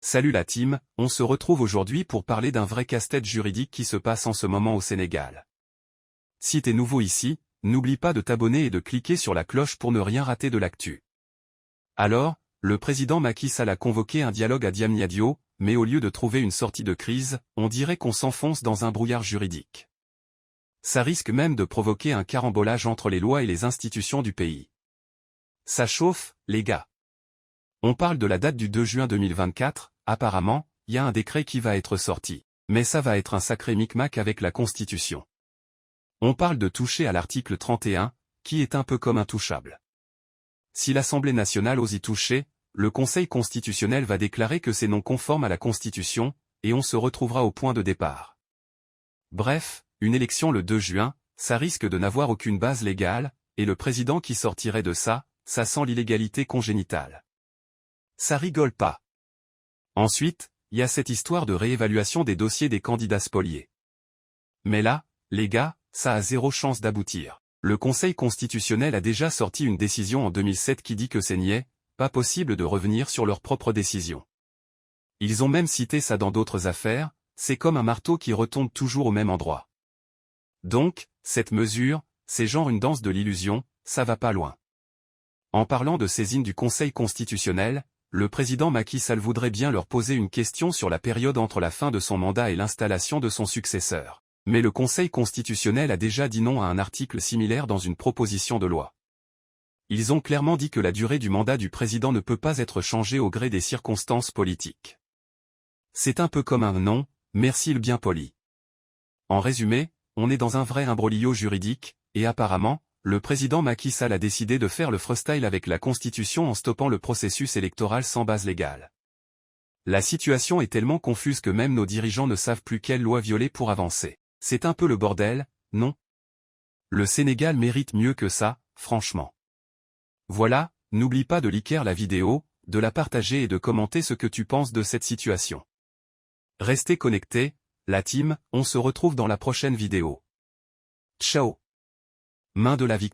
Salut la team, on se retrouve aujourd'hui pour parler d'un vrai casse-tête juridique qui se passe en ce moment au Sénégal. Si t'es nouveau ici, n'oublie pas de t'abonner et de cliquer sur la cloche pour ne rien rater de l'actu. Alors, le président Macky Sall a convoqué un dialogue à Diamniadio, mais au lieu de trouver une sortie de crise, on dirait qu'on s'enfonce dans un brouillard juridique. Ça risque même de provoquer un carambolage entre les lois et les institutions du pays. Ça chauffe, les gars. On parle de la date du 2 juin 2024, apparemment, il y a un décret qui va être sorti. Mais ça va être un sacré micmac avec la Constitution. On parle de toucher à l'article 31, qui est un peu comme intouchable. Si l'Assemblée nationale ose y toucher, le Conseil constitutionnel va déclarer que c'est non conforme à la Constitution, et on se retrouvera au point de départ. Bref, une élection le 2 juin, ça risque de n'avoir aucune base légale, et le président qui sortirait de ça sent l'illégalité congénitale. Ça rigole pas. Ensuite, il y a cette histoire de réévaluation des dossiers des candidats spoliés. Mais là, les gars, ça a zéro chance d'aboutir. Le Conseil constitutionnel a déjà sorti une décision en 2007 qui dit que c'est niais, pas possible de revenir sur leur propre décision. Ils ont même cité ça dans d'autres affaires, c'est comme un marteau qui retombe toujours au même endroit. Donc, cette mesure, c'est genre une danse de l'illusion, ça va pas loin. En parlant de saisine du Conseil constitutionnel, le président Macky Sall voudrait bien leur poser une question sur la période entre la fin de son mandat et l'installation de son successeur. Mais le Conseil constitutionnel a déjà dit non à un article similaire dans une proposition de loi. Ils ont clairement dit que la durée du mandat du président ne peut pas être changée au gré des circonstances politiques. C'est un peu comme un non, merci le bien poli. En résumé, on est dans un vrai imbroglio juridique, et apparemment, le président Macky Sall a décidé de faire le freestyle avec la Constitution en stoppant le processus électoral sans base légale. La situation est tellement confuse que même nos dirigeants ne savent plus quelle loi violer pour avancer. C'est un peu le bordel, non? Le Sénégal mérite mieux que ça, franchement. Voilà, n'oublie pas de liker la vidéo, de la partager et de commenter ce que tu penses de cette situation. Restez connectés, la team, on se retrouve dans la prochaine vidéo. Ciao. Main de la victoire.